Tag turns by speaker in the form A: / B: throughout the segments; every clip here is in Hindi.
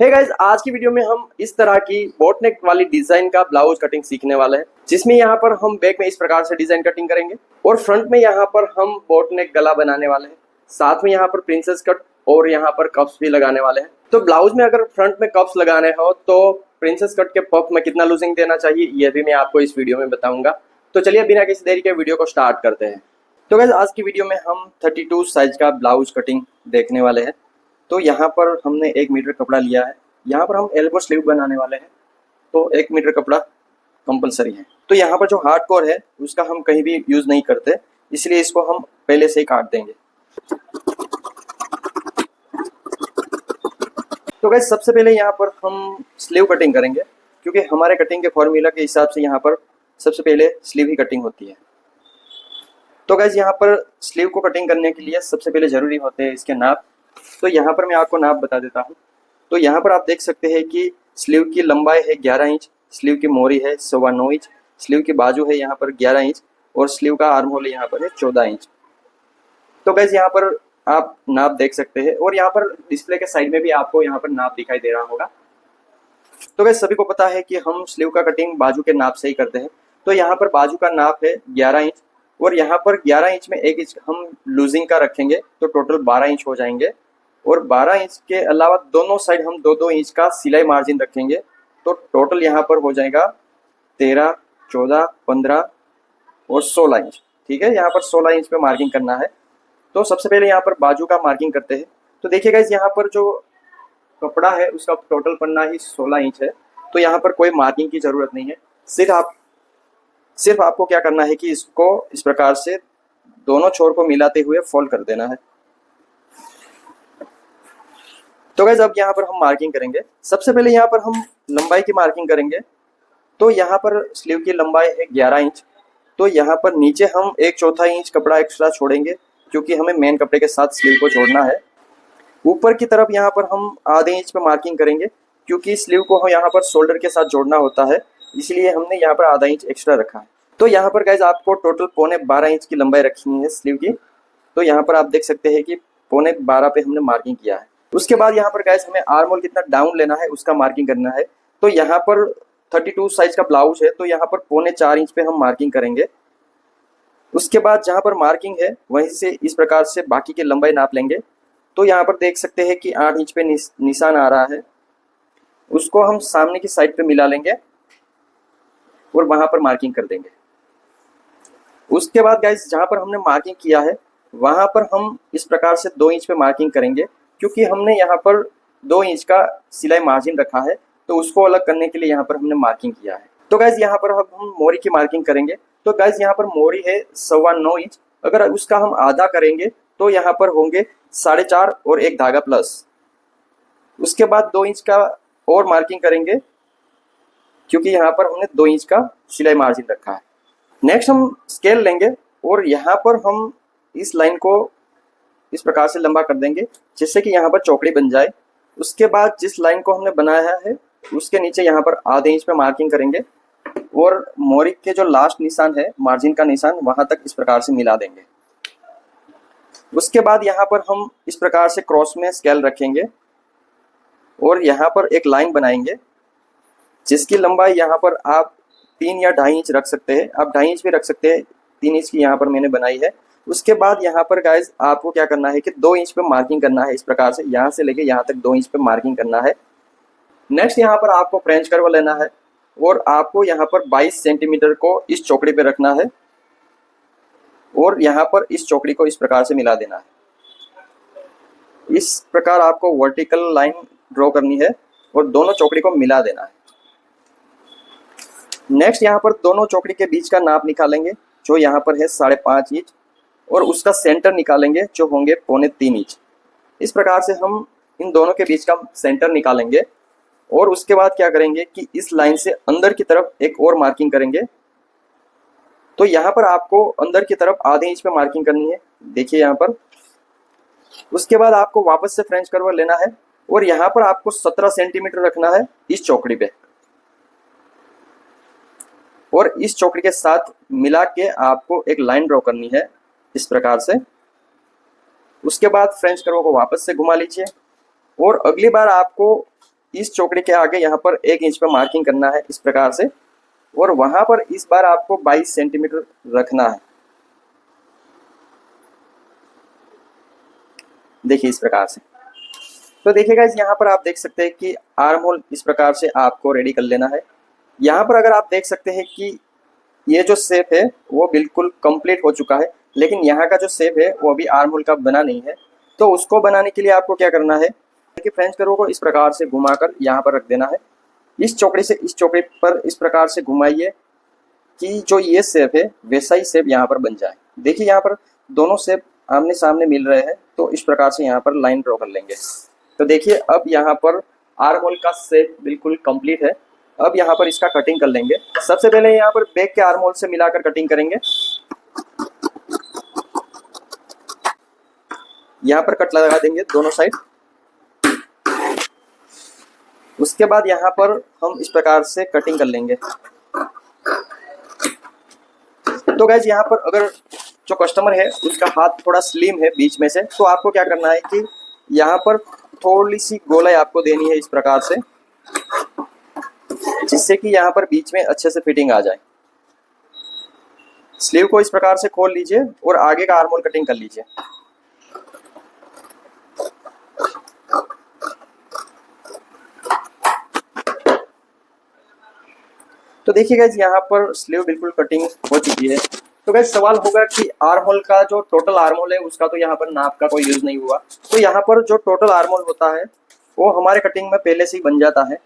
A: हे गाइस, आज की वीडियो में हम इस तरह की बोट नेक वाली डिजाइन का ब्लाउज कटिंग सीखने वाले हैं, जिसमें यहाँ पर हम बैक में इस प्रकार से डिजाइन कटिंग करेंगे और फ्रंट में यहाँ पर हम बोट नेक गला बनाने वाले हैं। साथ में यहाँ पर प्रिंसेस कट और यहाँ पर कप्स भी लगाने वाले हैं। तो ब्लाउज में अगर फ्रंट में कप्स लगाने हो तो प्रिंसेस कट के पफ में कितना लूजिंग देना चाहिए, यह भी मैं आपको इस वीडियो में बताऊंगा। तो चलिए बिना किसी देरी के वीडियो को स्टार्ट करते हैं। तो गाइस, आज की वीडियो में हम 32 साइज का ब्लाउज कटिंग देखने वाले हैं। तो यहाँ पर हमने 1 मीटर कपड़ा लिया है। यहाँ पर हम एल्बो स्लीव बनाने वाले हैं, तो 1 मीटर कपड़ा कंपलसरी है। तो यहाँ पर जो हार्ड कोर है उसका हम कहीं भी यूज नहीं करते, इसलिए इसको हम पहले से ही काट देंगे। तो गाइस, सबसे पहले यहाँ पर हम स्लीव कटिंग करेंगे, क्योंकि हमारे कटिंग के फॉर्मूला के हिसाब से यहाँ पर सबसे पहले स्लीव ही कटिंग होती है। तो गाइस, यहाँ पर स्लीव को कटिंग करने के लिए सबसे पहले जरूरी होते हैं इसके नाप। तो यहाँ पर मैं आपको नाप बता देता हूँ। तो यहाँ पर आप देख सकते हैं कि स्लीव की लंबाई है 11 इंच, स्लीव की मोरी है 9.25 इंच, स्लीव की बाजू है यहाँ पर 11 इंच और स्लीव का आर्म होल यहाँ पर है 14 इंच। तो गाइस, यहाँ पर आप नाप देख सकते हैं और यहाँ पर डिस्प्ले के साइड में भी आपको यहाँ पर नाप दिखाई दे रहा होगा। तो गाइस, सभी को पता है कि हम स्लीव का कटिंग बाजू के नाप से ही करते हैं। तो यहाँ पर बाजू का नाप है 11 इंच और यहाँ पर 11 इंच में 1 इंच हम लूजिंग का रखेंगे, तो टोटल 12 इंच हो जाएंगे। और 12 इंच के अलावा दोनों साइड हम 2-2 इंच का सिलाई मार्जिन रखेंगे, तो टोटल यहाँ पर हो जाएगा 13, 14, 15 और 16 इंच। ठीक है, यहाँ पर 16 इंच पे मार्किंग करना है। तो सबसे पहले यहाँ पर बाजू का मार्किंग करते हैं। तो देखिए गाइस, यहाँ पर जो कपड़ा है उसका टोटल पन्ना ही 16 इंच है, तो यहाँ पर कोई मार्किंग की जरूरत नहीं है। सिर्फ आपको क्या करना है कि इसको इस प्रकार से दोनों छोर को मिलाते हुए फोल्ड कर देना है। तो गाइस, अब यहाँ पर हम मार्किंग करेंगे। सबसे पहले यहाँ पर हम लंबाई की मार्किंग करेंगे। तो यहाँ पर स्लीव की लंबाई है 11 इंच, तो यहाँ पर नीचे हम 1/4 इंच कपड़ा एक्स्ट्रा छोड़ेंगे, क्योंकि हमें मेन कपड़े के साथ स्लीव को जोड़ना है। ऊपर की तरफ यहाँ पर हम आधे इंच पे मार्किंग करेंगे, क्योंकि स्लीव को यहाँ पर शोल्डर के साथ जोड़ना होता है, इसलिए हमने यहाँ पर आधा इंच एक्स्ट्रा रखा है। तो यहाँ पर गाइस, आपको टोटल 12.25 इंच की लंबाई रखनी है स्लीव की। तो यहाँ पर आप देख सकते हैं कि 12.25 पे हमने मार्किंग किया है। उसके बाद यहाँ पर गाइस, हमें आर्म होल कितना डाउन लेना है उसका मार्किंग करना है। तो यहाँ पर 32 साइज का ब्लाउज है, तो यहाँ पर 3.25 इंच पे हम मार्किंग करेंगे। उसके बाद जहाँ पर मार्किंग है वहीं से इस प्रकार से बाकी की लंबाई नाप लेंगे। तो यहाँ पर देख सकते हैं कि 8 इंच पे निशान आ रहा है, उसको हम सामने की साइड पे मिला लेंगे और वहां पर मार्किंग कर देंगे। उसके बाद गाइस, जहाँ पर हमने मार्किंग किया है वहां पर हम इस प्रकार से 2 इंच पे मार्किंग करेंगे, क्योंकि हमने यहाँ पर 2 इंच का सिलाई मार्जिन रखा है, तो उसको अलग करने के लिए यहाँ पर हमने मार्किंग किया है। तो गाइस, यहाँ पर अब हम मोरी की मार्किंग करेंगे। तो गाइस, यहाँ पर मोरी है 9.25 इंच, अगर उसका हम आधा करेंगे तो यहाँ पर होंगे 4.5 और 1 धागा प्लस। उसके बाद 2 इंच का और मार्किंग करेंगे, क्योंकि यहाँ पर हमने 2 इंच का सिलाई मार्जिन रखा है। नेक्स्ट हम स्केल लेंगे और यहाँ पर हम इस लाइन को इस प्रकार से लंबा कर देंगे, जिससे कि यहाँ पर चौकड़ी बन जाए। उसके बाद जिस लाइन को हमने बनाया है उसके नीचे यहाँ पर आधे इंच पे मार्किंग करेंगे और मोरी के जो लास्ट निशान है, मार्जिन का निशान, वहां तक इस प्रकार से मिला देंगे। उसके बाद यहाँ पर हम इस प्रकार से क्रॉस में स्केल रखेंगे और यहाँ पर एक लाइन बनाएंगे, जिसकी लंबाई यहाँ पर आप 3 या 2.5 इंच रख सकते हैं। आप 2.5 इंच भी रख सकते हैं, 3 इंच की यहाँ पर मैंने बनाई है। उसके बाद यहाँ पर गाइस, आपको क्या करना है कि 2 इंच पे मार्किंग करना है। इस प्रकार से यहाँ से लेके यहाँ तक 2 इंच पे मार्किंग करना है। नेक्स्ट यहाँ पर आपको फ्रेंच कर्व लेना है और आपको यहाँ पर 22 सेंटीमीटर को इस चौकड़ी पे रखना है और यहाँ पर इस चौकड़ी को इस प्रकार से मिला देना है। इस प्रकार आपको वर्टिकल लाइन ड्रॉ करनी है और दोनों चौकड़ी को मिला देना है। नेक्स्ट यहाँ पर दोनों चौकड़ी के बीच का नाप निकालेंगे, जो यहाँ पर है 5.5 इंच, और उसका सेंटर निकालेंगे, जो होंगे 3.25 इंच। इस प्रकार से हम इन दोनों के बीच का सेंटर निकालेंगे और उसके बाद क्या करेंगे कि इस लाइन से अंदर की तरफ एक और मार्किंग करेंगे। तो यहाँ पर आपको अंदर की तरफ आधे इंच पे मार्किंग करनी है, देखिए यहाँ पर। उसके बाद आपको वापस से फ्रेंच कर्व लेना है और यहाँ पर आपको 17 सेंटीमीटर रखना है इस चौकड़ी पे, और इस चौकड़ी के साथ मिला के आपको एक लाइन ड्रॉ करनी है इस प्रकार से। उसके बाद फ्रेंच कर्व को वापस से घुमा लीजिए और अगली बार आपको इस चौकड़ी के आगे यहाँ पर 1 इंच पे मार्किंग करना है इस प्रकार से, और वहां पर इस बार आपको 22 सेंटीमीटर रखना है। देखिए इस प्रकार से। तो देखिए गाइस यहाँ पर आप देख सकते हैं कि आर्म होल इस प्रकार से आपको रेडी कर लेना है। यहाँ पर अगर आप देख सकते हैं कि ये जो शेप है वो बिल्कुल कंप्लीट हो चुका है, लेकिन यहाँ का जो शेप है वो अभी आर्म होल का बना नहीं है। तो उसको बनाने के लिए आपको क्या करना है कि फ्रेंच कर्व को इस प्रकार से घुमाकर यहाँ पर रख देना है। इस चौकड़ी से इस चौकड़ी पर इस प्रकार से घुमाइए कि जो ये शेप है वैसा ही शेप यहाँ पर बन जाए। देखिए यहाँ पर दोनों शेप आमने सामने मिल रहे हैं, तो इस प्रकार से यहाँ पर लाइन ड्रॉ कर लेंगे। तो देखिए अब यहाँ पर आर्म होल का शेप बिल्कुल कंप्लीट है। अब यहाँ पर इसका कटिंग कर लेंगे। सबसे पहले यहाँ पर बैक के आर्म होल से मिलाकर कटिंग करेंगे। यहाँ पर कट लगा देंगे दोनों साइड। उसके बाद यहाँ पर हम इस प्रकार से कटिंग कर लेंगे। तो गाइज यहाँ पर अगर जो कस्टमर है उसका हाथ थोड़ा स्लिम है बीच में से, तो आपको क्या करना है कि यहाँ पर थोड़ी सी गोलाई आपको देनी है इस प्रकार से, जिससे कि यहाँ पर बीच में अच्छे से फिटिंग आ जाए। स्लीव को इस प्रकार से खोल लीजिए और आगे का आर्म होल कटिंग कर लीजिए। तो देखिए गाइस यहाँ पर स्लीव बिल्कुल कटिंग हो चुकी है। तो गाइस सवाल होगा कि आर्म होल का जो टोटल आर्म होल है उसका तो यहाँ पर नाप का कोई यूज नहीं हुआ। तो यहाँ पर जो टोटल आर्म होल होता है वो हमारे कटिंग में पहले से ही बन जाता है।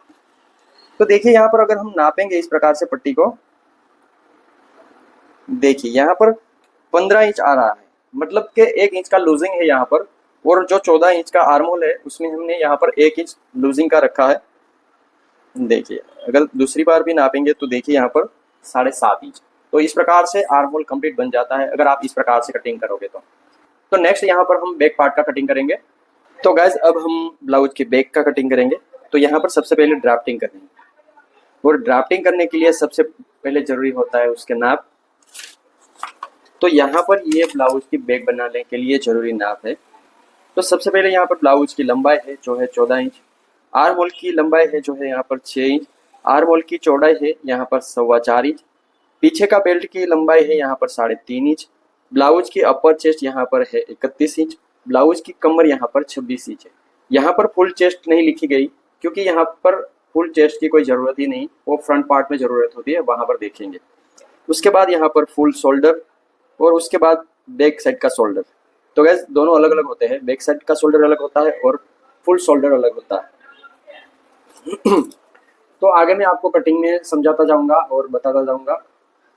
A: तो देखिए यहाँ पर अगर हम नापेंगे इस प्रकार से पट्टी को, देखिए यहाँ पर 15 इंच आ रहा है, मतलब कि 1 इंच का लूजिंग है यहाँ पर। और जो 14 इंच का आर्म होल है उसमें हमने यहाँ पर 1 इंच लूजिंग का रखा है। देखिए अगर दूसरी बार भी नापेंगे तो देखिए यहाँ पर 7.5 इंच। तो इस प्रकार से आर्म होल कंप्लीट बन जाता है अगर आप इस प्रकार से कटिंग करोगे तो नेक्स्ट यहाँ पर हम बैक पार्ट का कटिंग करेंगे। तो गाइज अब हम ब्लाउज के बैक का कटिंग करेंगे। तो यहाँ पर सबसे पहले ड्राफ्टिंग करनी है, और ड्राफ्टिंग करने के लिए सबसे पहले जरूरी होता है उसके नाप। तो यहाँ पर ये ब्लाउज की बैक बनाने के लिए जरूरी नाप है। तो सबसे पहले यहाँ पर ब्लाउज की लंबाई है जो है 14 इंच, आर्म होल की लंबाई है जो है यहाँ पर 6 इंच, आर्म होल की चौड़ाई है यहाँ पर 4.25 इंच, पीछे का बेल्ट की लंबाई है यहाँ पर 3.5 इंच, ब्लाउज की अपर चेस्ट यहाँ पर है 31 इंच, ब्लाउज की कमर यहाँ पर 26 इंच है। यहाँ पर फुल चेस्ट नहीं लिखी गई क्योंकि यहाँ पर फुल चेस्ट की कोई ज़रूरत ही नहीं, वो फ्रंट पार्ट में ज़रूरत होती है, वहाँ पर देखेंगे। उसके बाद यहाँ पर फुल शोल्डर और उसके बाद बैक साइड का शोल्डर। तो गैस दोनों अलग अलग होते हैं, बैक साइड का शोल्डर अलग होता है और फुल शोल्डर अलग होता है। तो आगे मैं आपको कटिंग में समझाता जाऊंगा और बताता जाऊंगा।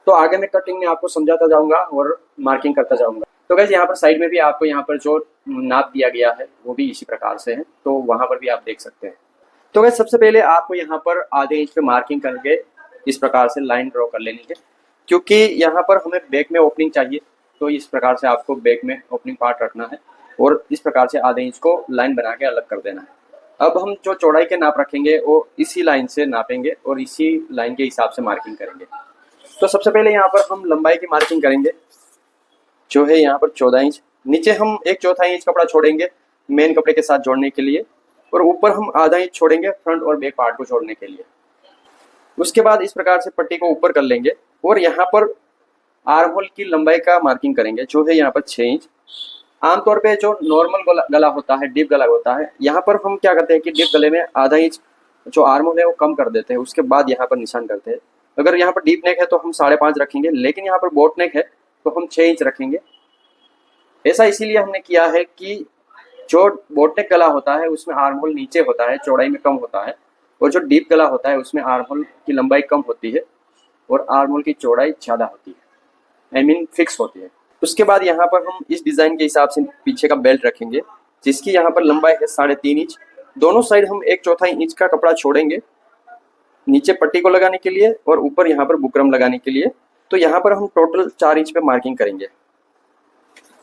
A: तो आगे मैं कटिंग में आपको समझाता जाऊंगा और मार्किंग करता जाऊंगा। तो गैस यहाँ पर साइड में भी आपको यहाँ पर जो नाप दिया गया है वो भी इसी प्रकार से है, तो वहां पर भी आप देख सकते हैं। तो गैस सबसे पहले आपको यहाँ पर आधे इंच पे मार्किंग करके इस प्रकार से लाइन ड्रॉ कर लेनी है, क्योंकि यहाँ पर हमें बैक में ओपनिंग चाहिए। तो इस प्रकार से आपको बैक में ओपनिंग पार्ट रखना है और इस प्रकार से आधे इंच को लाइन बना के अलग कर देना है। अब हम जो चौड़ाई के नाप रखेंगे वो इसी लाइन से नापेंगे और इसी लाइन के हिसाब से मार्किंग करेंगे। तो सबसे पहले यहाँ पर हम लंबाई की मार्किंग करेंगे जो है यहाँ पर 14 इंच। नीचे हम 1/4 इंच कपड़ा छोड़ेंगे मेन कपड़े के साथ जोड़ने के लिए, और ऊपर हम आधा इंच छोड़ेंगे फ्रंट और बैक पार्ट को जोड़ने के लिए। उसके बाद इस प्रकार से पट्टी को ऊपर कर लेंगे और यहाँ पर आर्म होल की लंबाई का मार्किंग करेंगे जो है यहाँ पर 6 इंच। आमतौर पे जो नॉर्मल गला होता है, डीप गला होता है, यहाँ पर हम क्या करते हैं कि डीप गले में आधा इंच जो आर्म होल है वो कम कर देते हैं, उसके बाद यहाँ पर निशान करते हैं। अगर यहाँ पर डीप नेक है तो हम 5.5 रखेंगे, लेकिन यहाँ पर बोट नेक है तो हम 6 इंच रखेंगे। ऐसा इसीलिए हमने किया है कि जो बोट नेक गला होता है उसमें आर्म होल नीचे होता है, चौड़ाई में कम होता है, और जो डीप गला होता है उसमें आर्म होल की लंबाई कम होती है और आर्म होल की चौड़ाई ज़्यादा होती है, आई मीन फिक्स होती है। उसके बाद यहाँ पर हम इस डिज़ाइन के हिसाब से पीछे का बेल्ट रखेंगे जिसकी यहाँ पर लंबाई है 3.5 इंच। दोनों साइड हम 1/4 इंच का कपड़ा छोड़ेंगे नीचे पट्टी को लगाने के लिए और ऊपर यहाँ पर बुकरम लगाने के लिए। तो यहाँ पर हम टोटल 4 इंच पे मार्किंग करेंगे।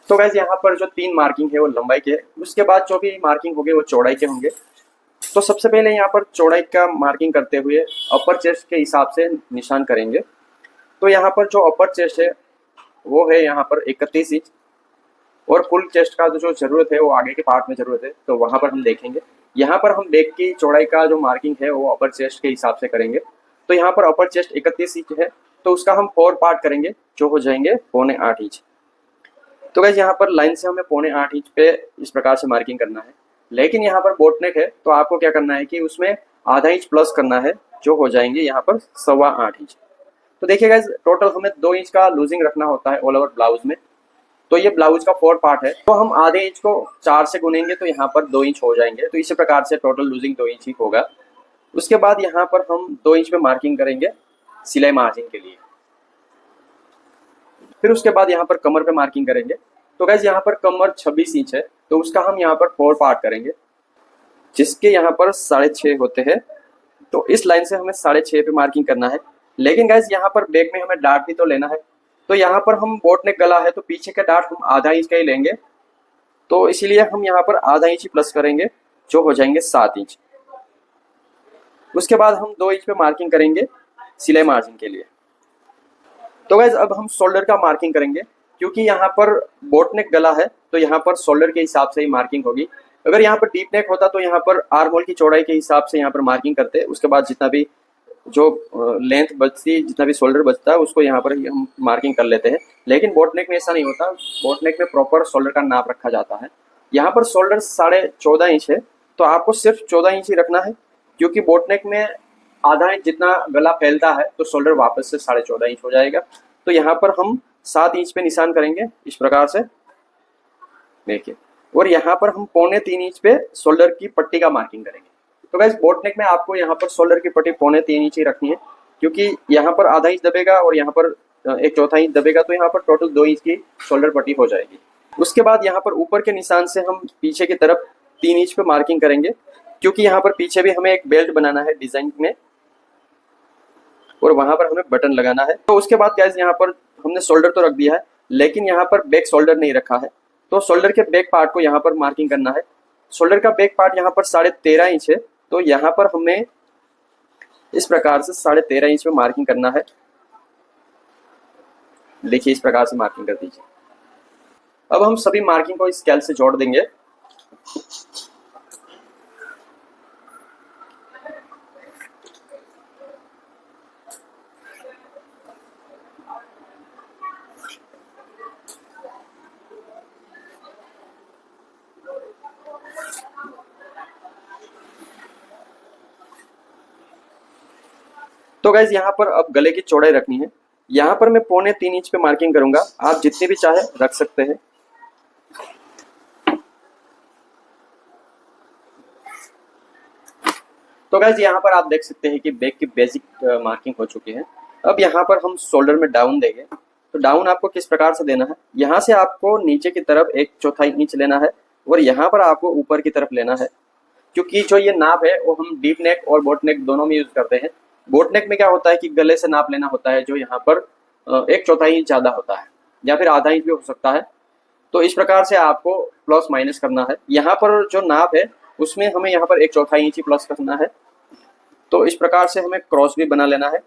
A: तो गाइस यहाँ पर जो 3 मार्किंग है वो लंबाई के, उसके बाद जो भी मार्किंग होंगे वो चौड़ाई के होंगे। तो सबसे पहले यहाँ पर चौड़ाई का मार्किंग करते हुए अपर चेस्ट के हिसाब से निशान करेंगे। तो यहाँ पर जो अपर चेस्ट है वो है यहाँ पर 31 इंच, और फुल चेस्ट का जो ज़रूरत है वो आगे के पार्ट में ज़रूरत है, तो वहाँ पर हम देखेंगे। यहाँ पर हम बैक की चौड़ाई का जो मार्किंग है वो अपर चेस्ट के हिसाब से करेंगे। तो यहाँ पर अपर चेस्ट 31 इंच है, तो उसका हम 4 पार्ट करेंगे जो हो जाएंगे 4.25 इंच। तो गाइस यहाँ पर लाइन से हमें 4.25 इंच पे इस प्रकार से मार्किंग करना है। लेकिन यहाँ पर बोट नेक है तो आपको क्या करना है कि उसमें आधा इंच प्लस करना है, जो हो जाएंगे यहाँ पर 8.25 इंच। तो देखिए गाइस टोटल हमें 2 इंच का लूजिंग रखना होता है ऑल ओवर ब्लाउज में। तो ये ब्लाउज का 4 पार्ट है, तो हम आधे इंच को 4 से गुनेंगे तो यहाँ पर 2 इंच हो जाएंगे। तो इसी प्रकार से टोटल लूजिंग 2 इंच ही होगा। उसके बाद यहाँ पर हम 2 इंच पे मार्किंग करेंगे सिलाई मार्जिन के लिए। फिर उसके बाद यहाँ पर कमर पे मार्किंग करेंगे। तो गाइस यहाँ पर कमर 26 इंच है, तो उसका हम यहाँ पर 4 पार्ट करेंगे, जिसके यहाँ पर 6.5 होते हैं। तो इस लाइन से हमें 6.5 पे मार्किंग करना है। लेकिन गाइस यहाँ पर बैक में हमें डार्ट भी तो लेना है, तो यहाँ पर हम बोट नेक गला है तो पीछे का डार्ट हम आधा इंच का ही लेंगे। तो इसीलिए हम यहाँ पर आधा इंच ही प्लस करेंगे, जो हो जाएंगे 7 इंच। उसके बाद हम 2 इंच पे मार्किंग करेंगे सिलाई मार्जिन के लिए। तो गाइज अब हम शोल्डर का मार्किंग करेंगे, क्योंकि यहाँ पर बोट नेक गला है तो यहाँ पर शोल्डर के हिसाब से ही मार्किंग होगी। अगर यहाँ पर डीप नेक होता तो यहाँ पर आर्म होल की चौड़ाई के हिसाब से यहाँ पर मार्किंग करते हैं। उसके बाद जितना भी जो लेंथ बचती है, जितना भी शोल्डर बचता है, उसको यहाँ पर हम मार्किंग कर लेते हैं। लेकिन बोट नेक में ऐसा नहीं होता, बोट नेक में प्रॉपर शोल्डर का नाप रखा जाता है। यहाँ पर शोल्डर 14.5 इंच है, तो आपको सिर्फ 14 इंच ही रखना है, क्योंकि बोट नेक में आधा इंच जितना गला फैलता है तो शोल्डर वापस से 14.5 इंच हो जाएगा। तो यहाँ पर हम 7 इंच पे निशान करेंगे इस प्रकार से, देखिए। और यहाँ पर हम 3.25 इंच पे शोल्डर की पट्टी का मार्किंग करेंगे। तो गाइस बोट नेक में आपको यहाँ पर शोल्डर की पट्टी 3.25 इंच ही रखनी है, क्योंकि यहाँ पर आधा इंच दबेगा और यहाँ पर 1/4 इंच दबेगा, तो यहाँ पर टोटल 2 इंच की शोल्डर पट्टी हो जाएगी। उसके बाद यहाँ पर ऊपर के निशान से हम पीछे की तरफ 3 इंच पे मार्किंग करेंगे, क्योंकि यहाँ पर पीछे भी हमें एक बेल्ट बनाना है डिजाइन में, और वहां पर हमें बटन लगाना है। तो उसके बाद गाइस यहाँ पर हमने शोल्डर तो रख दिया है, लेकिन यहाँ पर बैक शोल्डर नहीं रखा है। तो शोल्डर के बैक पार्ट को यहाँ पर मार्किंग करना है। शोल्डर का बैक पार्ट यहाँ पर 13.5 इंच है, तो यहाँ पर हमें इस प्रकार से 13.5 इंच में मार्किंग करना है। देखिए इस प्रकार से मार्किंग कर दीजिए। अब हम सभी मार्किंग को स्केल से जोड़ देंगे। तो गाइज यहाँ पर अब गले की चौड़ाई रखनी है। यहाँ पर मैं 3.25 इंच पे मार्किंग करूंगा, आप जितने भी चाहे रख सकते हैं। तो गाइज यहाँ पर आप देख सकते हैं कि बैक की बेसिक मार्किंग हो चुकी है। अब यहाँ पर हम शोल्डर में डाउन देंगे। तो डाउन आपको किस प्रकार से देना है, यहाँ से आपको नीचे की तरफ 1/4 इंच लेना है, और यहाँ पर आपको ऊपर की तरफ लेना है। क्योंकि जो ये नाप है वो हम डीप नेक और बोट नेक दोनों में यूज करते हैं। बोट नेक में क्या होता है कि गले से नाप लेना होता है, जो यहाँ पर 1/4 इंच ज्यादा होता है, या फिर आधा इंच भी हो सकता है। तो इस प्रकार से आपको प्लस माइनस करना है। यहाँ पर जो नाप है उसमें हमें यहाँ पर 1/4 इंच ही प्लस करना है। तो इस प्रकार से हमें क्रॉस भी बना लेना है।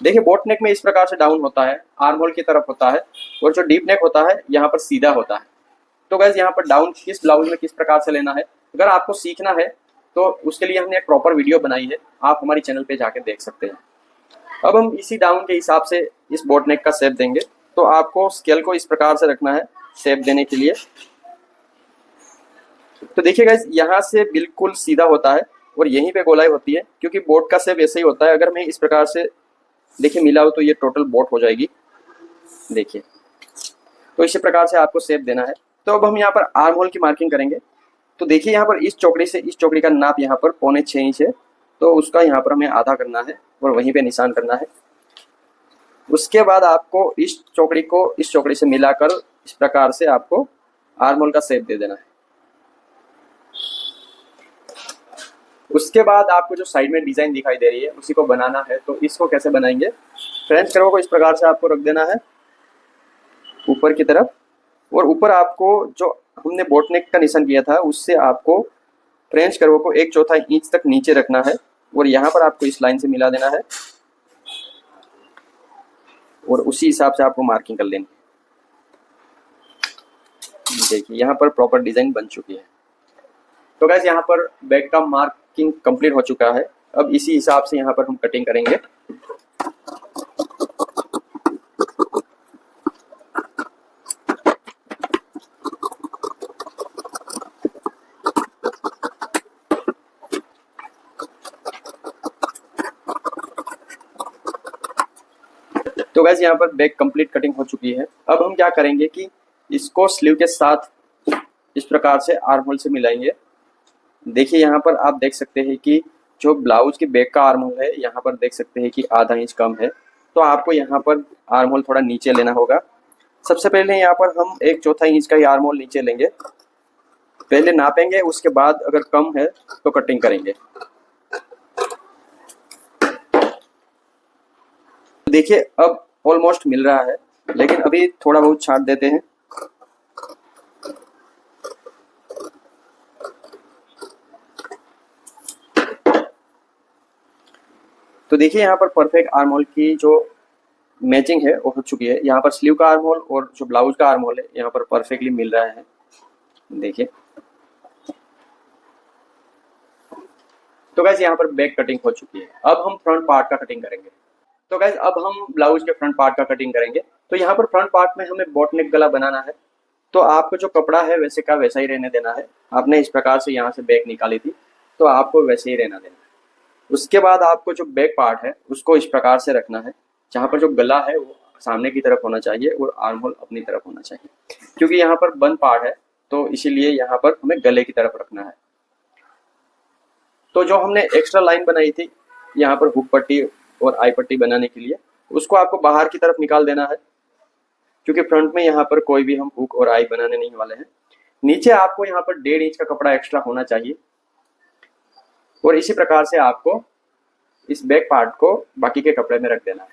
A: देखिए बोट नेक में इस प्रकार से डाउन होता है, आर्म होल की तरफ होता है, और जो डीप नेक होता है यहाँ पर सीधा होता है। तो गाइस यहाँ पर डाउन किस ब्लाउज में किस प्रकार से लेना है, अगर आपको सीखना है तो उसके लिए हमने एक प्रॉपर वीडियो बनाई है, आप हमारी चैनल पे जाके देख सकते हैं। अब हम इसी डाउन के हिसाब से इस बोट नेक का शेप देंगे। तो आपको स्केल को इस प्रकार से रखना है शेप देने के लिए। तो देखिए गाइस यहाँ से बिल्कुल सीधा होता है और यहीं पे गोलाई होती है, क्योंकि बोट का शेप ऐसे ही होता है। अगर मैं इस प्रकार से देखिए मिलाऊं तो ये टोटल बोट हो जाएगी, देखिए। तो इसी प्रकार से आपको शेप देना है। तो अब हम यहाँ पर आर्म होल की मार्किंग करेंगे। तो देखिए यहाँ पर इस चौकड़ी से इस चौकड़ी का नाप यहाँ पर 6.25 इंच है, तो उसका यहाँ पर हमें आधा करना है और वहीं पे निशान करना है। उसके बाद आपको इस चौकड़ी को इस चौकड़ी से मिलाकर इस प्रकार से आपको आर्म होल का शेप दे देना है। उसके बाद आपको जो साइड में डिजाइन दिखाई दे रही है उसी को बनाना है। तो इसको कैसे बनाएंगे, फ्रेंच कर्व को इस प्रकार से आपको रख देना है ऊपर की तरफ, और ऊपर आपको जो हमने बोट नेक का निशान किया था उससे आपको फ्रेंच कर्व को 1/4 इंच तक नीचे रखना है, और यहाँ पर आपको इस लाइन से मिला देना है, और उसी हिसाब से आपको मार्किंग कर लेनी है। देखिए यहाँ पर प्रॉपर डिजाइन बन चुकी है। तो गाइस यहाँ पर बैक का मार्किंग कंप्लीट हो चुका है। अब इसी हिसाब से यहाँ पर हम कटिंग करेंगे। तो गाइस यहाँ पर बैक कंप्लीट कटिंग हो चुकी है। अब हम क्या करेंगे कि इसको स्लीव के साथ इस प्रकार से आर्म होल से मिलाएंगे। देखिए यहाँ पर आप देख सकते हैं कि जो ब्लाउज की बैक का आर्म होल है यहाँ पर देख सकते हैं कि आधा इंच कम है। तो आपको यहाँ पर आर्म होल थोड़ा नीचे लेना होगा। सबसे पहले यहाँ पर हम 1/4 इंच का ही आर्म होल नीचे लेंगे, पहले नापेंगे, उसके बाद अगर कम है तो कटिंग करेंगे। देखिए अब ऑलमोस्ट मिल रहा है, लेकिन अभी थोड़ा बहुत छांट देते हैं। तो देखिए यहाँ पर परफेक्ट आर्म होल की जो मैचिंग है वो हो चुकी है। यहाँ पर स्लीव का आर्म होल और जो ब्लाउज का आर्म होल है यहाँ पर परफेक्टली मिल रहा है। देखिए तो गाइस यहाँ पर बैक कटिंग हो चुकी है। अब हम फ्रंट पार्ट का कटिंग करेंगे। तो गाइस अब हम ब्लाउज के फ्रंट पार्ट का कटिंग करेंगे। तो यहाँ पर फ्रंट पार्ट में हमें बोट नेक गला बनाना है। तो आपको जो कपड़ा है वैसे का वैसा ही रहने देना है। आपने इस प्रकार से यहाँ से बैक निकाली थी तो आपको वैसे ही रहना देना है। उसके बाद आपको जो बैक पार्ट है उसको इस प्रकार से रखना है, जहाँ पर जो गला है वो सामने की तरफ होना चाहिए और आर्म होल अपनी तरफ होना चाहिए। क्योंकि यहाँ पर बंद पार्ट है तो इसीलिए यहाँ पर हमें गले की तरफ रखना है। तो जो हमने एक्स्ट्रा लाइन बनाई थी यहाँ पर हुक पट्टी और आई पट्टी बनाने के लिए, उसको आपको बाहर की तरफ निकाल देना है, क्योंकि फ्रंट में यहाँ पर कोई भी हम हुक और आई बनाने नहीं वाले हैं। नीचे आपको यहाँ पर 1.5 इंच का कपड़ा एक्स्ट्रा होना चाहिए और इसी प्रकार से आपको इस बैक पार्ट को बाकी के कपड़े में रख देना है।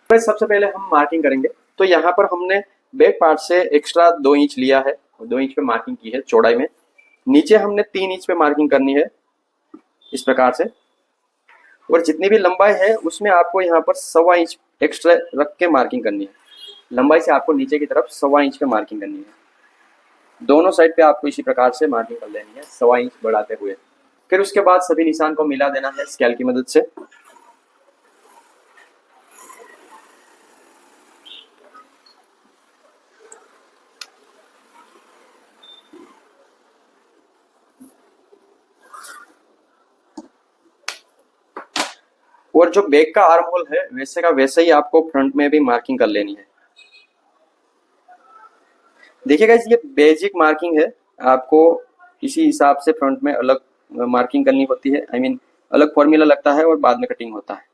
A: तो सबसे पहले हम मार्किंग करेंगे। तो यहाँ पर हमने बैक पार्ट से एक्स्ट्रा 2 इंच लिया है और 2 इंच पे मार्किंग की है चौड़ाई में। नीचे हमने 3 इंच पे मार्किंग करनी है इस प्रकार से, और जितनी भी लंबाई है उसमें आपको यहाँ पर 1.25 इंच एक्स्ट्रा रख के मार्किंग करनी है। लंबाई से आपको नीचे की तरफ 1.25 इंच पे मार्किंग करनी है। दोनों साइड पे आपको इसी प्रकार से मार्किंग कर लेनी है 1.25 इंच बढ़ाते हुए। फिर उसके बाद सभी निशान को मिला देना है स्केल की मदद से। और जो बैक का आर्म होल है वैसे का वैसे ही आपको फ्रंट में भी मार्किंग कर लेनी है। देखिए गाइस ये बेसिक मार्किंग है, आपको इसी हिसाब से फ्रंट में अलग मार्किंग करनी होती है। I mean, अलग फॉर्मूला लगता है और बाद में कटिंग होता है।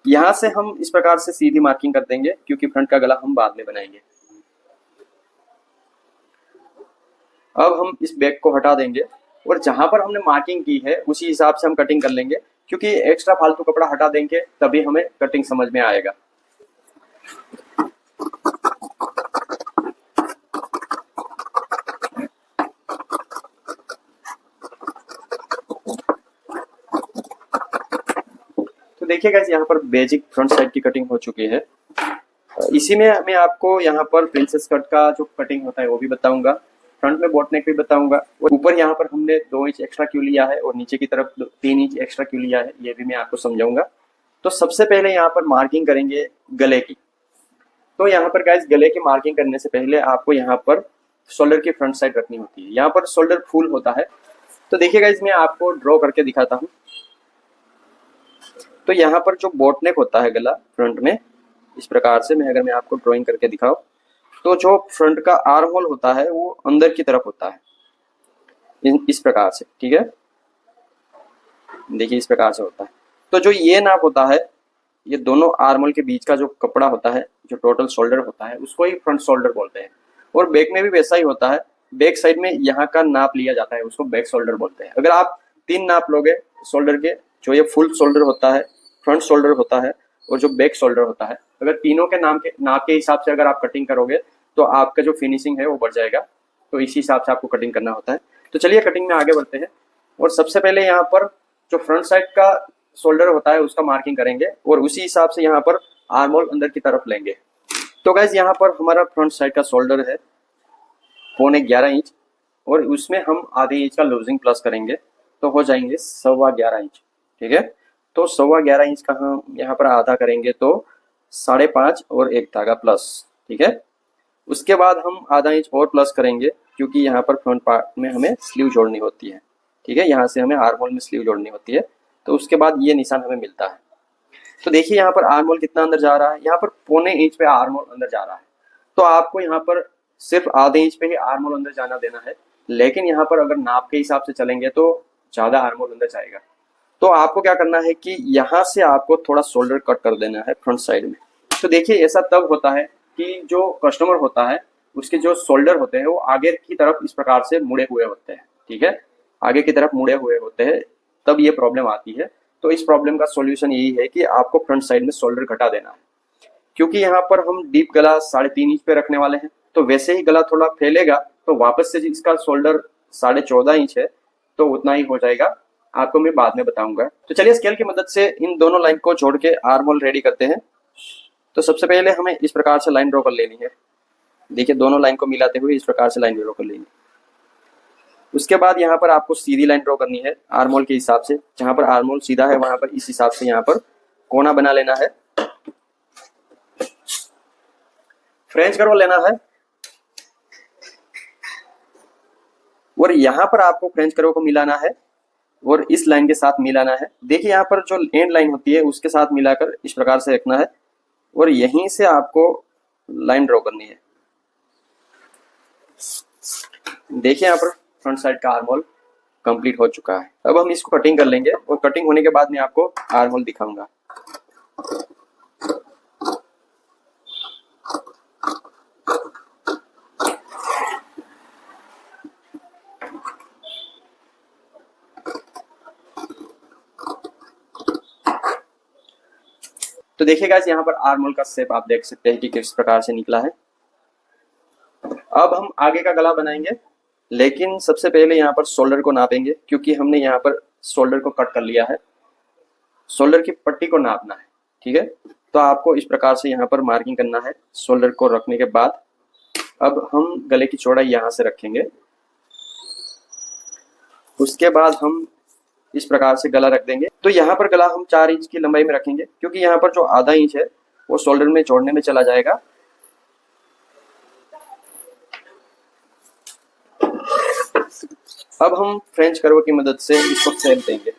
A: यहाँ से हम इस प्रकार से सीधी मार्किंग कर देंगे, क्योंकि फ्रंट का गला हम बाद में बनाएंगे। अब हम इस बैक को हटा देंगे और जहां पर हमने मार्किंग की है उसी हिसाब से हम कटिंग कर लेंगे, क्योंकि एक्स्ट्रा फालतू कपड़ा हटा देंगे तभी हमें कटिंग समझ में आएगा। तो देखिए गाइस यहाँ पर बेसिक फ्रंट साइड की कटिंग हो चुकी है। इसी में मैं आपको यहाँ पर प्रिंसेस कट का जो कटिंग होता है वो भी बताऊंगा, फ्रंट में बोट नेक भी बताऊंगा, और ऊपर यहाँ पर हमने 2 इंच एक्स्ट्रा क्यों लिया है और नीचे की तरफ 3 इंच एक्स्ट्रा क्यों लिया है ये भी मैं आपको समझाऊंगा। तो सबसे पहले यहाँ पर मार्किंग करेंगे गले की। तो यहाँ पर गाइस गले की मार्किंग करने से पहले आपको यहाँ पर शोल्डर की फ्रंट साइड रखनी होती है। यहाँ पर शोल्डर फुल होता है। तो देखिए गाइस मैं आपको ड्रॉ करके दिखाता हूँ। तो यहाँ पर जो बोट नेक होता है गला फ्रंट में, इस प्रकार से मैं अगर आपको ड्राइंग करके दिखाऊं तो जो फ्रंट का आर्म होल होता है वो अंदर की तरफ होता है इस प्रकार से, ठीक है। देखिए इस प्रकार से होता है। तो जो ये नाप होता है, ये दोनों आर्म होल के बीच का जो कपड़ा होता है, जो टोटल शोल्डर होता है, उसको ही फ्रंट शोल्डर बोलते हैं। और बैक में भी वैसा ही होता है। बैक साइड में यहाँ का नाप लिया जाता है, उसको बैक शोल्डर बोलते हैं। अगर आप 3 नाप लोगे शोल्डर के, जो ये फुल शोल्डर होता है, फ्रंट शोल्डर होता है और जो बैक शोल्डर होता है, अगर तीनों के नाप के हिसाब से अगर आप कटिंग करोगे तो आपका जो फिनिशिंग है वो बढ़ जाएगा। तो इसी हिसाब से आपको कटिंग करना होता है। तो चलिए कटिंग में आगे बढ़ते हैं। और सबसे पहले यहाँ पर जो फ्रंट साइड का शोल्डर होता है उसका मार्किंग करेंगे और उसी हिसाब से यहाँ पर आर्म होल अंदर की तरफ लेंगे। तो गाइज यहाँ पर हमारा फ्रंट साइड का शोल्डर है 11.25 इंच और उसमें हम आधे इंच का लूजिंग प्लस करेंगे तो हो जाएंगे 11.25 इंच। ठीक है, तो 11.25 इंच का हम यहाँ पर आधा करेंगे तो 5.5 और एक धागा प्लस। ठीक है, उसके बाद हम आधा इंच और प्लस करेंगे क्योंकि यहाँ पर फ्रंट पार्ट में हमें स्लीव जोड़नी होती है। ठीक है, यहाँ से हमें आर्म होल में स्लीव जोड़नी होती है, तो उसके बाद ये निशान हमें मिलता है। तो देखिए यहाँ पर आर्म होल कितना अंदर जा रहा है, यहाँ पर 0.25 इंच पे आर्म होल अंदर जा रहा है। तो आपको यहाँ पर सिर्फ आधे इंच पे ही आर्म होल अंदर जाना देना है, लेकिन यहाँ पर अगर नाप के हिसाब से चलेंगे तो ज्यादा आर्म होल अंदर जाएगा। तो आपको क्या करना है कि यहाँ से आपको थोड़ा शोल्डर कट कर देना है फ्रंट साइड में। तो देखिए ऐसा तब होता है कि जो कस्टमर होता है उसके जो शोल्डर होते हैं वो आगे की तरफ इस प्रकार से मुड़े हुए होते हैं। ठीक है, आगे की तरफ मुड़े हुए होते हैं, तब ये प्रॉब्लम आती है। तो इस प्रॉब्लम का सॉल्यूशन यही है कि आपको फ्रंट साइड में शोल्डर घटा देना है। क्योंकि यहाँ पर हम डीप गला 3.5 इंच पे रखने वाले हैं, तो वैसे ही गला थोड़ा फैलेगा तो वापस से इसका शोल्डर 14.5 इंच है तो उतना ही हो जाएगा, आपको मैं बाद में बताऊंगा। तो चलिए स्केल की मदद से इन दोनों लाइन को जोड़ के आर्म होल रेडी करते हैं। तो सबसे पहले हमें इस प्रकार से लाइन ड्रॉ कर लेनी है। देखिए दोनों लाइन को मिलाते हुए इस प्रकार से लाइन ड्रॉ कर लेनी है। उसके बाद यहाँ पर आपको सीधी लाइन ड्रॉ करनी है आर्म होल के हिसाब से। जहां पर आर्म होल सीधा है वहां पर इस हिसाब से यहाँ पर कोना बना लेना है, फ्रेंच कर्व लेना है और यहाँ पर आपको फ्रेंच कर्व को मिलाना है और इस लाइन के साथ मिलाना है। देखिए यहाँ पर जो एंड लाइन होती है उसके साथ मिलाकर इस प्रकार से रखना है और यहीं से आपको लाइन ड्रॉ करनी है। देखिए यहाँ पर फ्रंट साइड का आर्म होल कंप्लीट हो चुका है। अब हम इसको कटिंग कर लेंगे और कटिंग होने के बाद मैं आपको आर्म होल दिखाऊंगा। तो देखिए गाइस यहाँ पर आर्म होल का शेप आप देख सकते हैं कि किस प्रकार से निकला है। अब हम आगे का गला बनाएंगे, लेकिन सबसे पहले यहाँ पर शोल्डर को नापेंगे क्योंकि हमने यहाँ पर शोल्डर को कट कर लिया है। शोल्डर की पट्टी को नापना है। ठीक है, तो आपको इस प्रकार से यहाँ पर मार्किंग करना है। शोल्डर को रखने के बाद अब हम गले की चौड़ाई यहाँ से रखेंगे। उसके बाद हम इस प्रकार से गला रख देंगे। तो यहाँ पर गला हम 4 इंच की लंबाई में रखेंगे क्योंकि यहाँ पर जो आधा इंच है वो शोल्डर में जोड़ने में चला जाएगा। अब हम फ्रेंच कर्व की मदद से इसको सेल देंगे।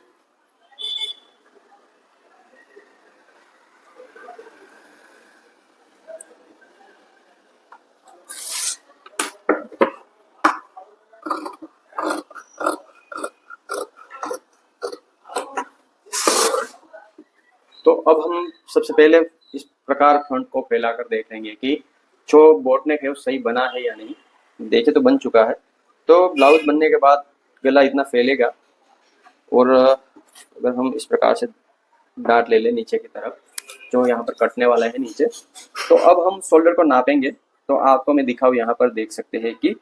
A: तो अब हम सबसे पहले इस प्रकार फ्रंट को फैलाकर देखेंगे कि जो बोट नेक है वो सही बना है या नहीं। देखे तो बन चुका है। तो ब्लाउज बनने के बाद गला इतना फैलेगा और अगर हम इस प्रकार से डाट ले लें नीचे की तरफ जो यहाँ पर कटने वाला है नीचे, तो अब हम शोल्डर को नापेंगे। तो आपको मैं दिखाऊँ, यहाँ पर देख सकते हैं कि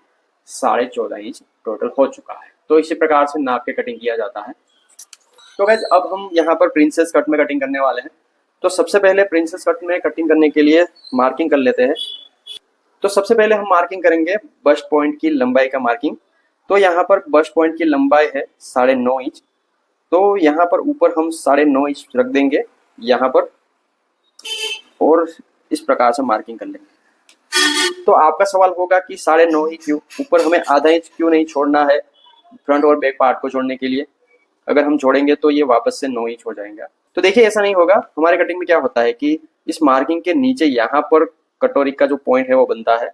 A: 14.5 इंच टोटल हो चुका है। तो इसी प्रकार से नाप के कटिंग किया जाता है। तो गाइस अब हम यहाँ पर प्रिंसेस कट में कटिंग करने वाले हैं। तो सबसे पहले प्रिंसेस कट में कटिंग करने के लिए मार्किंग कर लेते हैं। तो सबसे पहले हम मार्किंग करेंगे बस्ट पॉइंट की लंबाई का मार्किंग। तो यहाँ पर बस्ट पॉइंट की लंबाई है 9.5 इंच। तो यहाँ पर ऊपर हम 9.5 इंच रख देंगे यहाँ पर और इस प्रकार से मार्किंग कर लेंगे। तो आपका सवाल होगा कि 9.5 ही क्यों, ऊपर हमें आधा इंच क्यों नहीं छोड़ना है फ्रंट और बैक पार्ट को जोड़ने के लिए? अगर हम जोड़ेंगे तो ये वापस से 9 इंच हो जाएगा। तो देखिए ऐसा नहीं होगा। हमारे कटिंग में क्या होता है कि इस मार्किंग के नीचे यहाँ पर कटोरी का जो पॉइंट है वो बनता है।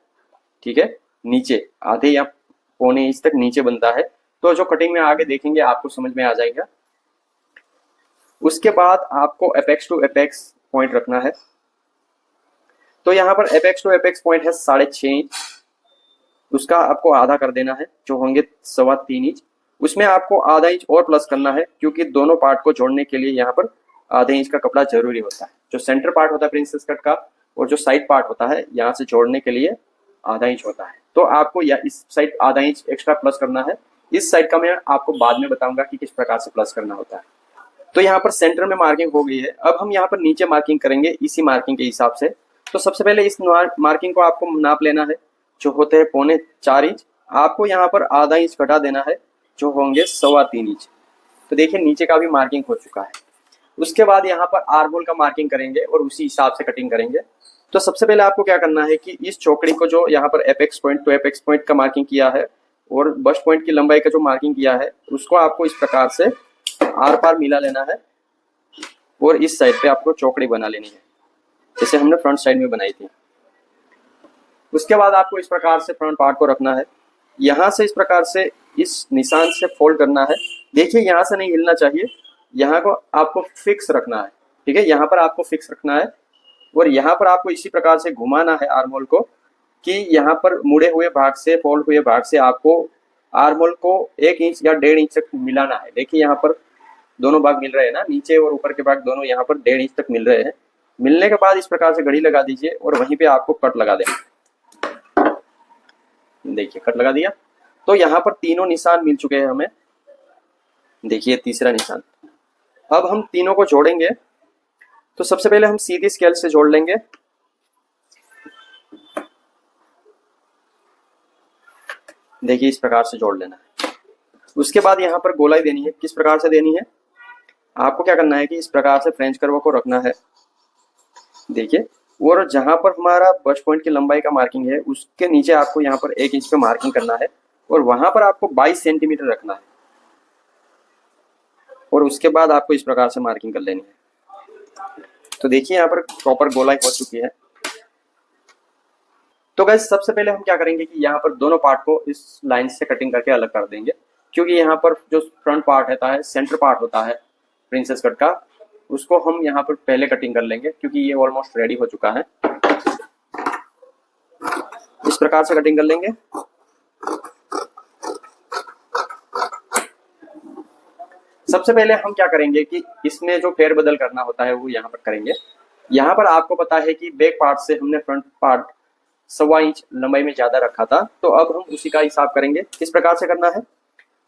A: ठीक है, नीचे आधे या 1.25 इंच तक नीचे बनता है। तो जो कटिंग में आगे देखेंगे आपको समझ में आ जाएगा। उसके बाद आपको एपेक्स टू एपेक्स पॉइंट रखना है। तो यहाँ पर एपेक्स टू एपेक्स पॉइंट है 6.5 इंच। उसका आपको आधा कर देना है जो होंगे 3.25 इंच। उसमें आपको आधा इंच और प्लस करना है क्योंकि दोनों पार्ट को जोड़ने के लिए यहाँ पर आधे इंच का कपड़ा जरूरी होता है। जो सेंटर पार्ट होता है प्रिंसेस कट का और जो साइड पार्ट होता है यहाँ से जोड़ने के लिए आधा इंच होता है। तो आपको या इस साइड आधा इंच एक्स्ट्रा प्लस करना है। इस साइड का मैं आपको बाद में बताऊंगा कि किस प्रकार से प्लस करना होता है। तो यहाँ पर सेंटर में मार्किंग हो गई है। अब हम यहाँ पर नीचे मार्किंग करेंगे इसी मार्किंग के हिसाब से। तो सबसे पहले इस मार्किंग को आपको नाप लेना है जो होते हैं 4.25 इंच। आपको यहाँ पर आधा इंच घटा देना है, जो होंगे 3.25 इंच। तो देखिए नीचे का भी मार्किंग हो चुका है। उसके बाद यहाँ पर आर्म होल का मार्किंग करेंगे और उसी हिसाब से कटिंग करेंगे। तो सबसे पहले आपको क्या करना है कि इस चौकड़ी को जो यहाँ पर एपेक्स पॉइंट, तो एपेक्स पॉइंट का मार्किंग किया है और बस्ट पॉइंट की लंबाई का जो मार्किंग किया है, उसको आपको इस प्रकार से आर पार मिला लेना है और इस साइड पे आपको चौकड़ी बना लेनी है, जैसे हमने फ्रंट साइड में बनाई थी। उसके बाद आपको इस प्रकार से फ्रंट पार्ट को रखना है, यहाँ से इस प्रकार से इस निशान से फोल्ड करना है। देखिए यहाँ से नहीं हिलना चाहिए, यहाँ को आपको फिक्स रखना है, ठीक है, यहाँ पर आपको फिक्स रखना है और यहाँ पर आपको इसी प्रकार से घुमाना है आर्म होल को, कि यहाँ पर मुड़े हुए भाग से, फोल्ड हुए भाग से आपको आर्म होल को 1 इंच या 1.5 इंच तक मिलाना है। देखिए यहाँ पर दोनों भाग मिल रहे हैं ना, नीचे और ऊपर के भाग दोनों यहाँ पर 1.5 इंच तक मिल रहे हैं। मिलने के बाद इस प्रकार से घड़ी लगा दीजिए और वहीं पे आपको कट लगा देना। देखिए कट लगा दिया। तो यहाँ पर तीनों निशान मिल चुके हैं हमें। देखिए तीसरा निशान। अब हम तीनों को जोड़ेंगे। तो सबसे पहले हम सीधी स्केल से जोड़ लेंगे। देखिए इस प्रकार से जोड़ लेना है। उसके बाद यहाँ पर गोलाई देनी है। किस प्रकार से देनी है, आपको क्या करना है कि इस प्रकार से फ्रेंच कर्व को रखना है। देखिए, और जहां पर हमारा बस्ट पॉइंट की लंबाई का मार्किंग है, उसके नीचे आपको यहाँ पर 1 इंच पे मार्किंग करना है और वहां पर आपको 22 सेंटीमीटर रखना है और उसके बाद आपको इस प्रकार से मार्किंग कर लेनी है। तो देखिए यहाँ पर प्रॉपर गोलाई हो चुकी है। तो गाइस सबसे पहले हम क्या करेंगे कि यहाँ पर दोनों पार्ट को इस लाइन से कटिंग करके अलग कर देंगे, क्योंकि यहाँ पर जो फ्रंट पार्ट होता है, सेंटर पार्ट होता है प्रिंसेस कट का, उसको हम यहाँ पर पहले कटिंग कर लेंगे, क्योंकि ये ऑलमोस्ट रेडी हो चुका है। इस प्रकार से कटिंग कर लेंगे। सबसे पहले हम क्या करेंगे कि इसमें जो फेरबदल करना होता है वो यहाँ पर करेंगे। यहाँ पर आपको पता है कि बैक पार्ट से हमने फ्रंट पार्ट 1.25 इंच लंबाई में ज्यादा रखा था, तो अब हम उसी का हिसाब करेंगे। किस प्रकार से करना है,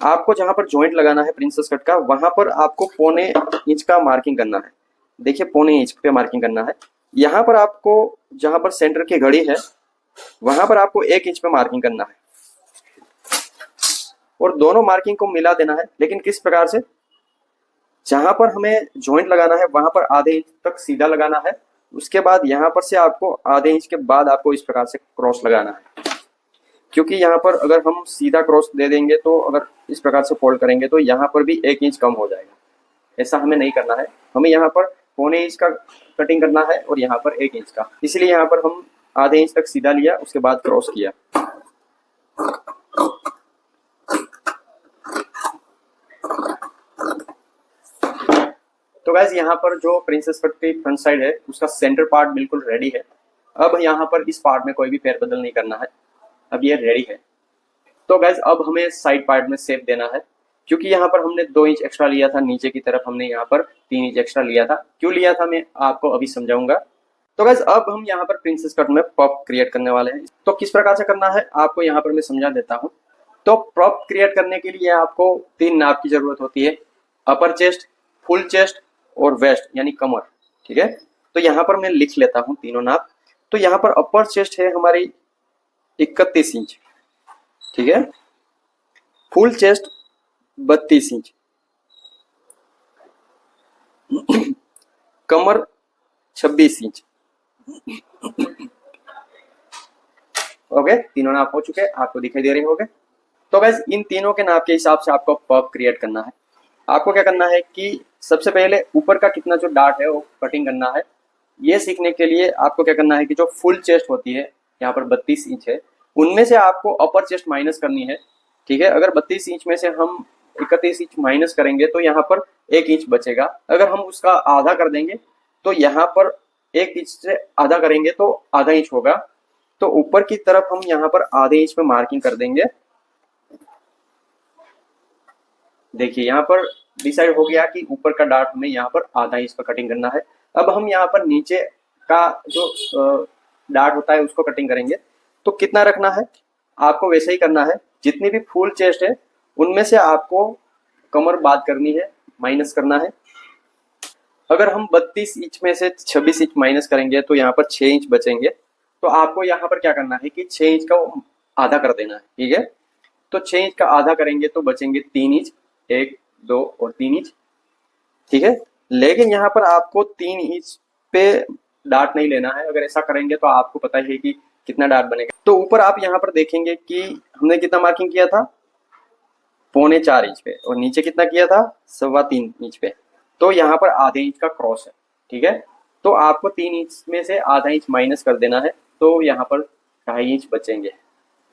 A: आपको जहां पर जॉइंट लगाना है प्रिंसेस कट का, वहां पर आपको 0.25 इंच का मार्किंग करना है। देखिए 0.25 इंच पे मार्किंग करना है। यहाँ पर आपको जहां पर सेंटर की घड़ी है, वहां पर आपको 1 इंच पे मार्किंग करना है और दोनों मार्किंग को मिला देना है। लेकिन किस प्रकार से, जहां पर हमें जॉइंट लगाना है वहां पर आधे इंच तक सीधा लगाना है। उसके बाद यहाँ पर से आपको आधे इंच के बाद आपको इस प्रकार से क्रॉस लगाना है, क्योंकि यहाँ पर अगर हम सीधा क्रॉस दे देंगे, तो अगर इस प्रकार से फोल्ड करेंगे तो यहाँ पर भी 1 इंच कम हो जाएगा। ऐसा हमें नहीं करना है, हमें यहाँ पर 0.25 इंच का कटिंग करना है और यहाँ पर 1 इंच का। इसलिए यहाँ पर हम आधे इंच तक सीधा लिया, उसके बाद क्रॉस किया। तो गाइस यहाँ पर जो प्रिंसेस कट की फ्रंट साइड है, उसका सेंटर पार्ट बिल्कुल रेडी है। अब यहाँ पर इस पार्ट में कोई भी फेरबदल नहीं करना है, अब ये रेडी है। तो गाइस अब हमें साइड पार्ट में शेप देना है, क्योंकि यहाँ पर हमने 2 इंच एक्स्ट्रा लिया था, नीचे की तरफ हमने यहाँ पर 3 इंच एक्स्ट्रा लिया था। क्यों लिया था मैं आपको अभी समझाऊंगा। तो गाइस अब हम यहाँ पर प्रिंसेस कट में पफ क्रिएट करने वाले हैं। तो किस प्रकार से करना है आपको यहाँ पर मैं समझा देता हूँ। तो पफ क्रिएट करने के लिए आपको 3 नाप की जरूरत होती है, अपर चेस्ट, फुल चेस्ट और वेस्ट यानी कमर, ठीक है। तो यहाँ पर मैं लिख लेता हूँ तीनों नाप। तो यहाँ पर अपर चेस्ट है हमारी 31 इंच, ठीक है, फुल चेस्ट 32 इंच, कमर 26 इंच। ओके, तीनों नाप हो चुके, आपको दिखाई दे रहे होंगे। तो गाइस इन तीनों के नाप के हिसाब से आपको पफ क्रिएट करना है। आपको क्या करना है कि सबसे पहले ऊपर का कितना जो डार्ट है वो कटिंग करना है। ये सीखने के लिए आपको क्या करना है कि जो फुल चेस्ट होती है यहाँ पर 32 इंच है, उनमें से आपको अपर चेस्ट माइनस करनी है, ठीक है। अगर 32 इंच में से हम 31 इंच माइनस करेंगे तो यहाँ पर 1 इंच बचेगा। अगर हम उसका आधा कर देंगे तो यहाँ पर 1 इंच से आधा करेंगे तो आधा इंच होगा। तो ऊपर की तरफ हम यहाँ पर आधे इंच पे मार्किंग कर देंगे। देखिए यहाँ पर डिसाइड हो गया कि ऊपर का डार्ट हमें यहाँ पर आधा इंच पर कटिंग करना है। अब हम यहाँ पर नीचे का जो डार्ट होता है उसको कटिंग करेंगे। तो कितना रखना है आपको वैसे ही करना है। जितनी भी फुल चेस्ट है उनमें से आपको कमर बात करनी है, माइनस करना है। अगर हम 32 इंच में से 26 इंच माइनस करेंगे तो यहाँ पर 6 इंच बचेंगे। तो आपको यहाँ पर क्या करना है कि 6 इंच का आधा कर देना है, ठीक है। तो 6 इंच का आधा करेंगे तो बचेंगे 3 इंच, 1 2 और 3 इंच, ठीक है। लेकिन यहाँ पर आपको 3 इंच पे डाट नहीं लेना है, अगर ऐसा करेंगे तो आपको पता ही है कि कितना डाट बनेगा। तो ऊपर आप यहाँ पर देखेंगे कि हमने कितना मार्किंग किया था, 3.25 इंच पे, और नीचे कितना किया था, 3.25 इंच पे। तो यहाँ पर आधे इंच का क्रॉस है, ठीक है। तो आपको 3 इंच में से आधा इंच माइनस कर देना है, तो यहाँ पर 2.5 इंच बचेंगे,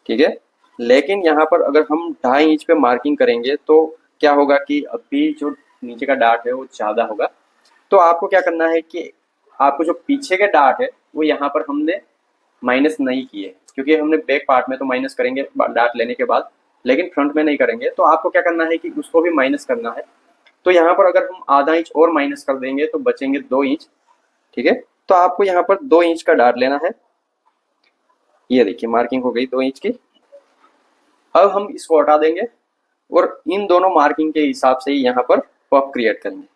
A: ठीक है। लेकिन यहाँ पर अगर हम 2.5 इंच पे मार्किंग करेंगे तो क्या होगा कि अभी जो नीचे का डार्ट है वो ज़्यादा होगा। तो आपको क्या करना है कि आपको जो पीछे के डार्ट है वो यहाँ पर हमने माइनस नहीं किए, क्योंकि हमने बैक पार्ट में तो माइनस करेंगे डार्ट लेने के बाद, लेकिन फ्रंट में नहीं करेंगे। तो आपको क्या करना है कि उसको भी माइनस करना है। तो यहाँ पर अगर हम आधा इंच और माइनस कर देंगे तो बचेंगे 2 इंच, ठीक है। तो आपको यहाँ पर 2 इंच का डार्ट लेना है। ये देखिए मार्किंग हो गई 2 इंच की। अब हम इसको हटा देंगे और इन दोनों मार्किंग के हिसाब से ही यहाँ पर पफ क्रिएट करेंगे।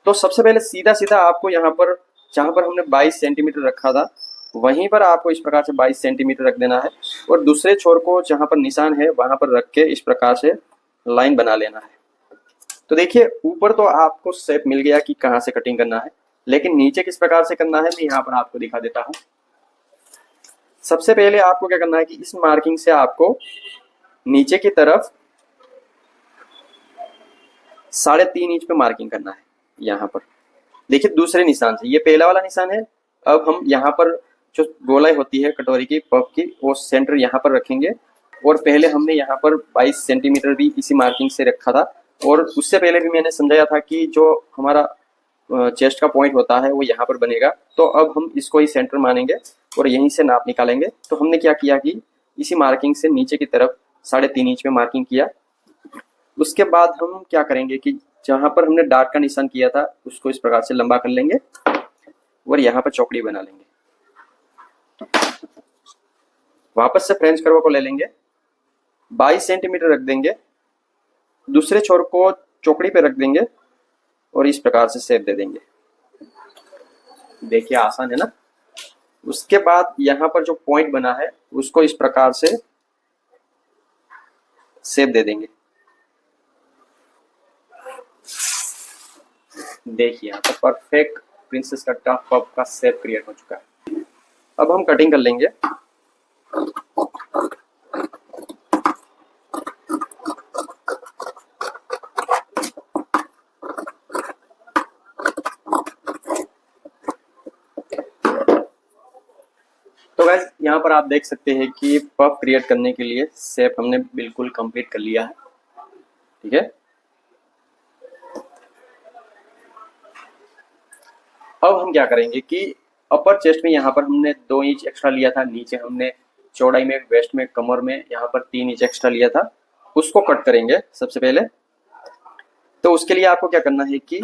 A: तो सबसे पहले सीधा सीधा आपको यहाँ पर जहाँ पर हमने 22 सेंटीमीटर रखा था वहीं पर आपको इस प्रकार से 22 सेंटीमीटर रख देना है, और दूसरे छोर को जहाँ पर निशान है वहां पर रख के इस प्रकार से लाइन बना लेना है। तो देखिए ऊपर तो आपको शेप मिल गया कि कहाँ से कटिंग करना है, लेकिन नीचे किस प्रकार से करना है मैं यहाँ पर आपको दिखा देता हूँ। सबसे पहले आपको क्या करना है कि इस मार्किंग से आपको नीचे की तरफ 3.5 इंच पे मार्किंग करना है। यहाँ पर देखिए दूसरे निशान से, ये पहला वाला निशान है। अब हम यहाँ पर जो गोलाई होती है कटोरी की पफ की वो सेंटर यहाँ पर रखेंगे, और पहले हमने यहाँ पर 22 सेंटीमीटर भी इसी मार्किंग से रखा था, और उससे पहले भी मैंने समझाया था कि जो हमारा चेस्ट का पॉइंट होता है वो यहाँ पर बनेगा। तो अब हम इसको ही सेंटर मानेंगे और यहीं से नाप निकालेंगे। तो हमने क्या किया कि इसी मार्किंग से नीचे की तरफ 3.5 इंच में मार्किंग किया। उसके बाद हम क्या करेंगे कि जहां पर हमने डार्ट का निशान किया था उसको इस प्रकार से लंबा कर लेंगे और यहाँ पर चौकड़ी बना लेंगे। वापस से फ्रेंच कर्व को ले लेंगे, 22 सेंटीमीटर रख देंगे, दूसरे छोर को चौकड़ी पे रख देंगे और इस प्रकार से शेप दे देंगे। देखिए आसान है ना। उसके बाद यहाँ पर जो पॉइंट बना है उसको इस प्रकार से शेप दे देंगे। देखिए यहाँ पर परफेक्ट प्रिंसेस कट का पफ का शेप क्रिएट हो चुका है। अब हम कटिंग कर लेंगे। तो गाइस यहाँ पर आप देख सकते हैं कि पफ क्रिएट करने के लिए शेप हमने बिल्कुल कंप्लीट कर लिया है, ठीक है। अब हम क्या करेंगे कि अपर चेस्ट में यहाँ पर हमने 2 इंच एक्स्ट्रा लिया था, नीचे हमने चौड़ाई में वेस्ट में कमर में यहाँ पर 3 इंच एक्स्ट्रा लिया था, उसको कट करेंगे सबसे पहले। तो उसके लिए आपको क्या करना है कि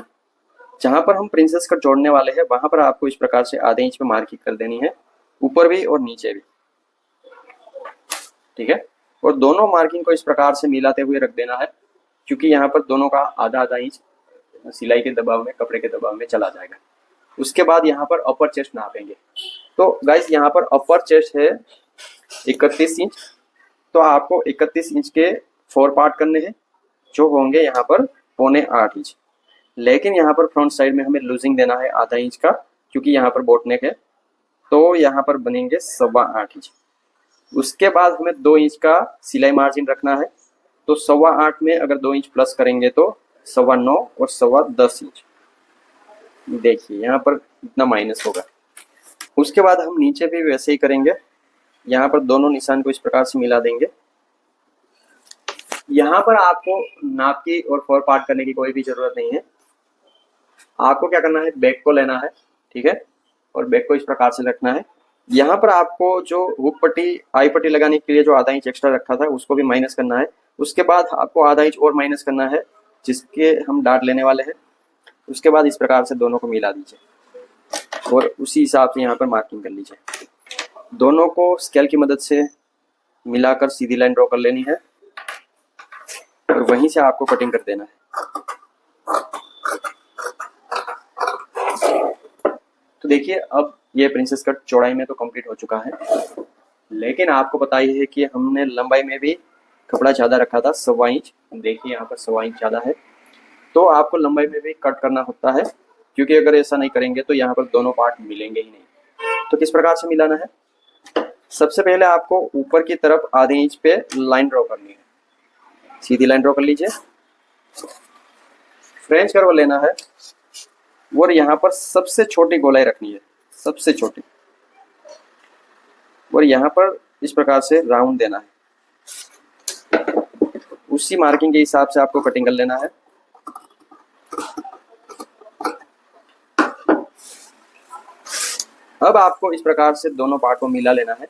A: जहां पर हम प्रिंसेस कट जोड़ने वाले हैं वहां पर आपको इस प्रकार से आधे इंच पे मार्किंग कर देनी है, ऊपर भी और नीचे भी, ठीक है। और दोनों मार्किंग को इस प्रकार से मिलाते हुए रख देना है, क्योंकि यहाँ पर दोनों का आधा आधा इंच सिलाई के दबाव में, कपड़े के दबाव में चला जाएगा। उसके बाद यहाँ पर अपर चेस्ट नापेंगे। तो गाइस यहाँ पर अपर चेस्ट है 31 इंच, तो आपको 31 इंच के 4 पार्ट करने हैं जो होंगे यहाँ पर 7.25 इंच। लेकिन यहाँ पर फ्रंट साइड में हमें लूजिंग देना है आधा इंच का, क्योंकि यहाँ पर बोट नेक है, तो यहाँ पर बनेंगे 8.25 इंच। उसके बाद हमें 2 इंच का सिलाई मार्जिन रखना है, तो 8.25 में अगर 2 इंच प्लस करेंगे तो 9.25 और 10.25 इंच। देखिए यहाँ पर इतना माइनस होगा। उसके बाद हम नीचे भी वैसे ही करेंगे, यहाँ पर दोनों निशान को इस प्रकार से मिला देंगे। यहाँ पर आपको नाप की और 4 पार्ट करने की कोई भी जरूरत नहीं है। आपको क्या करना है, बैक को लेना है, ठीक है, और बैक को इस प्रकार से रखना है। यहाँ पर आपको जो हुक पट्टी आई पट्टी लगाने के लिए जो आधा इंच एक्स्ट्रा रखा था उसको भी माइनस करना है। उसके बाद आपको आधा इंच और माइनस करना है जिसके हम डार्ट लेने वाले हैं। उसके बाद इस प्रकार से दोनों को मिला दीजिए और उसी हिसाब से यहाँ पर मार्किंग कर लीजिए। दोनों को स्केल की मदद से मिलाकर सीधी लाइन ड्रॉ कर लेनी है और वहीं से आपको कटिंग कर देना है। तो देखिए अब ये प्रिंसेस कट चौड़ाई में तो कंप्लीट हो चुका है। लेकिन आपको पता ही है कि हमने लंबाई में भी कपड़ा ज़्यादा रखा था, 1.25 इंच। देखिए यहाँ पर 1.25 इंच ज़्यादा है, तो आपको लंबाई में भी कट करना होता है, क्योंकि अगर ऐसा नहीं करेंगे तो यहाँ पर दोनों पार्ट मिलेंगे ही नहीं। तो किस प्रकार से मिलाना है, सबसे पहले आपको ऊपर की तरफ आधे इंच पे लाइन ड्रॉ करनी है, सीधी लाइन ड्रॉ कर लीजिए। फ्रेंच कर्व लेना है और यहाँ पर सबसे छोटी गोलाई रखनी है, सबसे छोटी, और यहाँ पर इस प्रकार से राउंड देना है। उसी मार्किंग के हिसाब से आपको कटिंग कर लेना है। अब आपको इस प्रकार से दोनों पार्ट को मिला लेना है।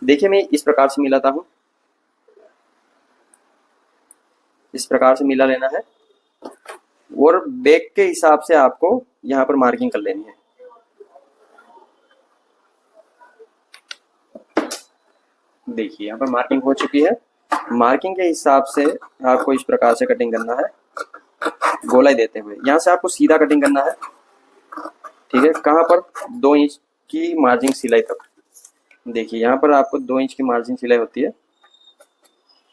A: देखिए मैं इस प्रकार से मिलाता हूँ, इस प्रकार से मिला लेना है और बैक के हिसाब से आपको यहाँ पर मार्किंग कर लेनी है। देखिए यहाँ पर मार्किंग हो चुकी है। मार्किंग के हिसाब से आपको इस प्रकार से कटिंग करना है, गोलाई देते हुए। यहाँ से आपको सीधा कटिंग करना है, ठीक है। कहाँ पर, 2 इंच की मार्जिन सिलाई तक। देखिए यहाँ पर आपको 2 इंच की मार्जिन सिलाई होती है,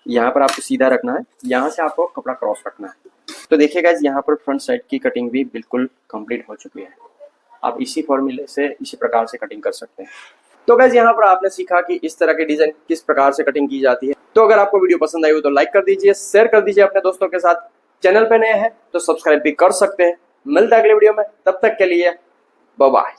A: यहाँ पर आपको सीधा रखना है, यहाँ से आपको कपड़ा क्रॉस रखना है। तो देखिए गाइस, यहाँ पर फ्रंट साइड की कटिंग भी बिल्कुल कंप्लीट हो चुकी है। आप इसी फॉर्मूले से इसी प्रकार से कटिंग कर सकते हैं। तो गाइस यहाँ पर आपने सीखा कि इस तरह के डिजाइन किस प्रकार से कटिंग की जाती है। तो अगर आपको वीडियो पसंद आई हो तो लाइक कर दीजिए, शेयर कर दीजिए अपने दोस्तों के साथ। चैनल पे नए हैं तो सब्सक्राइब भी कर सकते हैं। मिलता है अगले वीडियो में, तब तक के लिए बाय बाय।